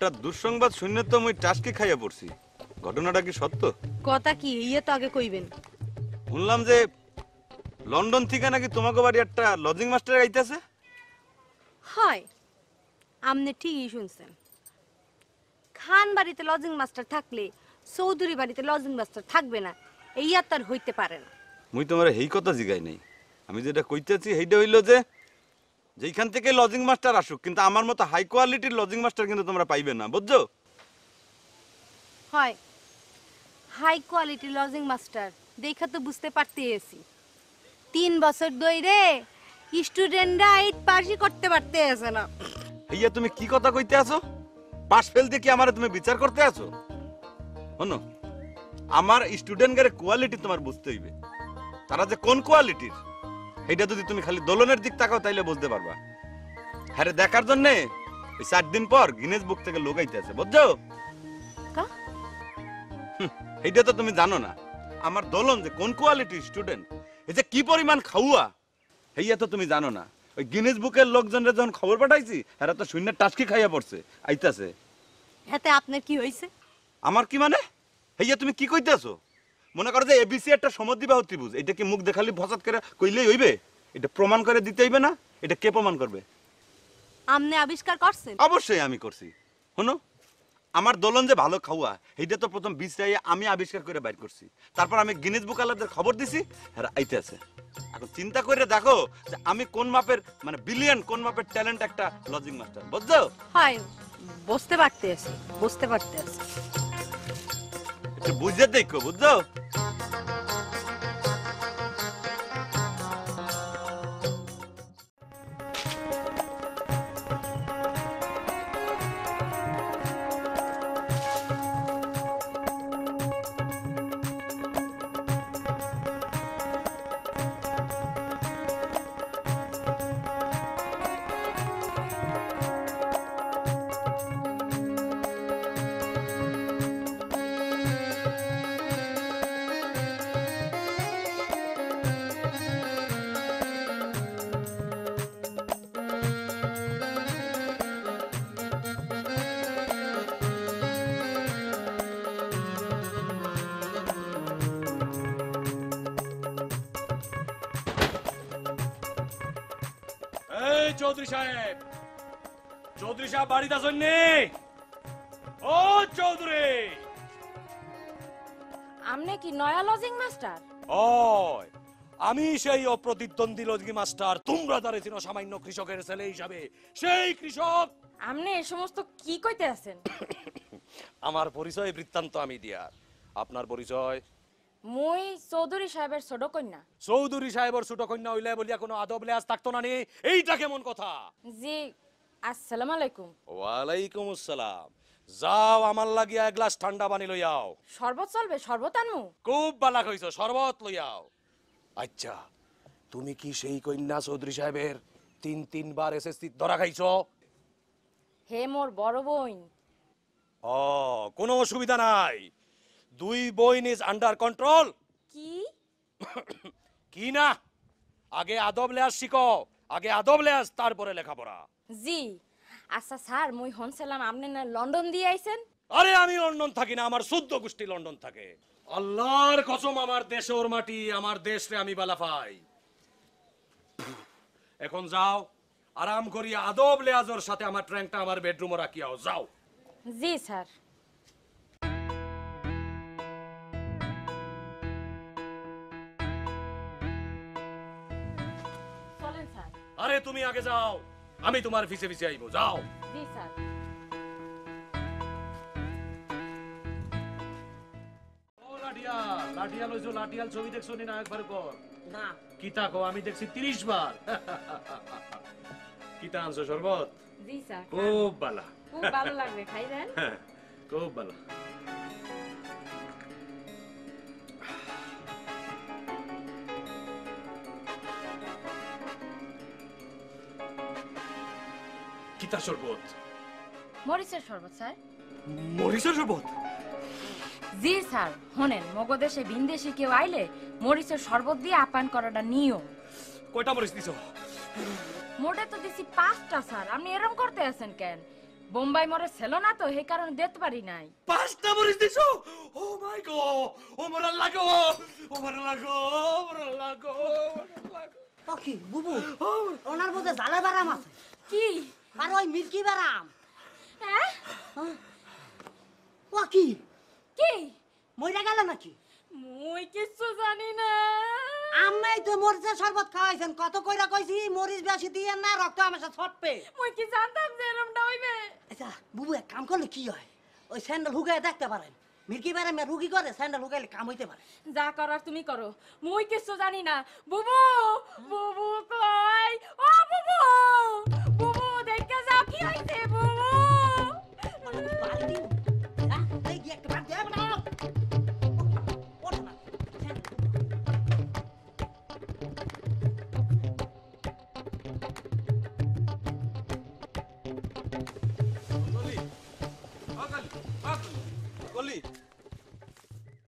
একটা দুঃসংবাদ শুনে তো মুই টাস্কি খাইয়া পড়ছি। ঘটনাটা কি সত্য? কথা কি ইয়ে তো আগে কইবেন। শুনলাম যে লন্ডন থেকে নাকি তোমাকে বাড়ি একটা লজিং মাস্টার আইতাছে। হয়, আপনি ঠিকই শুনছেন। খান বাড়িতে লজিং মাস্টার থাকলে চৌধুরী বাড়িতে লজিং মাস্টার থাকবে না, এই আর তার হইতে পারে না। মুই তোমার এই কথা জিগাই নাই। আমি যেটা কইতেছি সেইটা হইল যে যেখান থেকে লজিং মাস্টার আসুক, কিন্তু আমার মতো হাই কোয়ালিটির লজিং মাস্টার কিন্তু তোমরা পাইবে না, বুঝছো? হয়, হাই কোয়ালিটি লজিং মাস্টার দেখা তো বুঝতে পারতেছি। 3 বছর ধরে স্টুডেন্টরা 8 পাসই করতে পারতেছে না। হইয়া তুমি কি কথা কইতে আছো? পাস ফেল দিয়ে কি আমারে তুমি বিচার করতে আছো? শোনো, আমার স্টুডেন্টের কোয়ালিটি তোমার বুঝতে হইবে। তারা যে কোন কোয়ালিটির এইটা যদি তুমি খালি দোলনের দিক তাকাও তাইলে বুঝতে পারবা। হ্যাঁ, দেখার জন্য ওই 4 দিন পর গিনেস বুক থেকে লোক আইতে আছে, বুঝছো? এইটা তো তুমি জানো না আমার দোলন যে কোন কোয়ালিটির স্টুডেন্ট, এই যে কি পরিমাণ খাওয়া, এইয়া তো তুমি জানো না। ওই গিনেস বুকের লোকজনরা যখন খবর পাঠাইছি এরা তো শূন্য টাস্কি খাইয়া পড়ছে, আইতাছে। এতে আপনার কি হইছে? আমার কি মানে? হেইয়া তুমি কি কইতাছো? মনে করো যে এবিসি একটা সমদ্বিবাহু ত্রিভুজ, এটা কি মুখ দেখালি ভসাত করে কইলেই হইবে? এটা প্রমাণ করে দিতে হইবে না? এটা কে প্রমাণ করবে? আপনি আবিষ্কার করছেন? অবশ্যই আমি করছি। শোনো, আমার দোলন যে ভালো খাওয়া এইটা তো প্রথম বিছরাইয়া আমি আবিষ্কার করে বাইর করছি। তারপর আমি গিনেস বুক আলাদের খবর দিছি, এরা আইতে আছে। এখন চিন্তা করে দেখো যে আমি কোন মাপের, মানে বিলিয়ন কোন মাপের ট্যালেন্ট একটা লজিং মাস্টার, বুঝছো? হয়, বুঝতে পারতেছি, বুঝতে পারতেছি। একটু বুঝে দেখো, বুঝছো? চৌধুরী সাহেব, চৌধুরী সাহেব বাড়িতে আছেন নি? ও চৌধুরী, আপনি কি নয়া লজিং মাস্টার? ওই আমি সেই অপ্রতিদ্বন্দ্বী লজিং মাস্টার। তোমরা দাঁড়িয়েছিল সামান্য কৃষকের ছেলে হিসাবে, সেই কৃষক। আপনি এই সমস্ত কি কইতে আছেন? আমার পরিচয় বৃত্তান্ত আমি দিয়ার। আপনার পরিচয়? মুই চৌধুরী সাহেবের ছোট কন্যা। চৌধুরী সাহেবের ছোট কন্যা হইলে বলিয়া কোনো আদব লেজ থাকতো না নি? এইটা কেমন কথা? জি, আসসালামু আলাইকুম। ওয়ালাইকুম আসসালাম। যাও, আমার লাগিয়া এক গ্লাস ঠান্ডা পানি লইয়াও। শরবত চলবে? শরবত আনমু? খুব বালা কইছো, শরবত লইয়াও। আচ্ছা, তুমি কি সেই কন্যা চৌধুরী সাহেবের 3 বার এসএসসি ধরা খাইছো? হে মোর বড় বোন। ও, কোনো অসুবিধা নাই। 2 বোন ইজ আন্ডার কন্ট্রোল। কি কি না? আগে আদব লেজ শিখো, আগে আদব লেজ, তারপরে লেখাপড়া। জি। আচ্ছা স্যার, মুই হনছিলাম আপনি না লন্ডন দিয়ে আইছেন? আরে আমি লন্ডন থাকি না, আমার 14 গোষ্ঠী লন্ডন থাকে। আল্লাহর কসম, আমার দেশের মাটি, আমার দেশে আমি বালা পাই। এখন যাও, আরাম করিয়া আদব লেয়াজর সাথে আমার ট্র্যাঙ্কটা আমার বেডরুমে রাখিয়াও। যাও। জি স্যার। চলেন স্যার। আরে তুমি আগে যাও, আমি তোমার পিছে পিছে আইবো। যাও। জি স্যার। ও লাঠিয়াল, লাঠিয়াল হইছো, লাঠিয়াল ছবি দেখছো নি? না একবার কর না। কিতা কো? আমি দেখছি 30 বার। কিতা আনছো? শরবত? জি স্যার। খুব ভালো, খুব ভালো লাগবে, খাইবেন? খুব ভালো। কিতা শরবত? মরিচের শরবত স্যার। মরিচের শরবত? জি স্যার। শোনেন, মগদেশে ভিনদেশি কেউ আইলে মরিচের শরবত দিয়ে আপ্যায়ন করাটা নিয়ম। কয়টা মরিচ দিছো? মোটে তো দিছি 5টা স্যার। আপনি এরকম করতে আছেন কেন? বোম্বাই মরে ছিল না তো সেই কারণে দিতে পারি নাই। 5টা মরিচ দিছো? ও মাই গড, ও মরার লাগো, ও মরার লাগো, ও মরার লাগো। ও কি বুবু ওনার মধ্যে জালে বারাম আছে কি? আর ওই মিল্কি বারাম। হ্যাঁ? ও কি কি? মইরা গেল নাকি? মুই কিছু জানি না। আম্মাই তো মরিচের শরবত খাওয়াইছেন, কত কইরা কইছি মরিচ বেশি দিয়ে না, রক্ত আমাশা ছটপে। মুই কি জানতাম যে এরকমটা হইবে? আচ্ছা বুবু এক কাম করলে কি হয়, ওই স্যান্ডেল হুগায় দেখতে পারেন, মিল্কি বারামে রুগী করে স্যান্ডেল হুগাইলে কাম হইতে পারে। যা করার তুমি করো, মুই কিছু জানি না। বুবু, বুবু কই? ও বুবু, বুবু দেখে যাও কি হইছে বুবু। বালতি হ্যাঁ এই গিয়ে একটা বাদ দেব না। ওঠো না গলি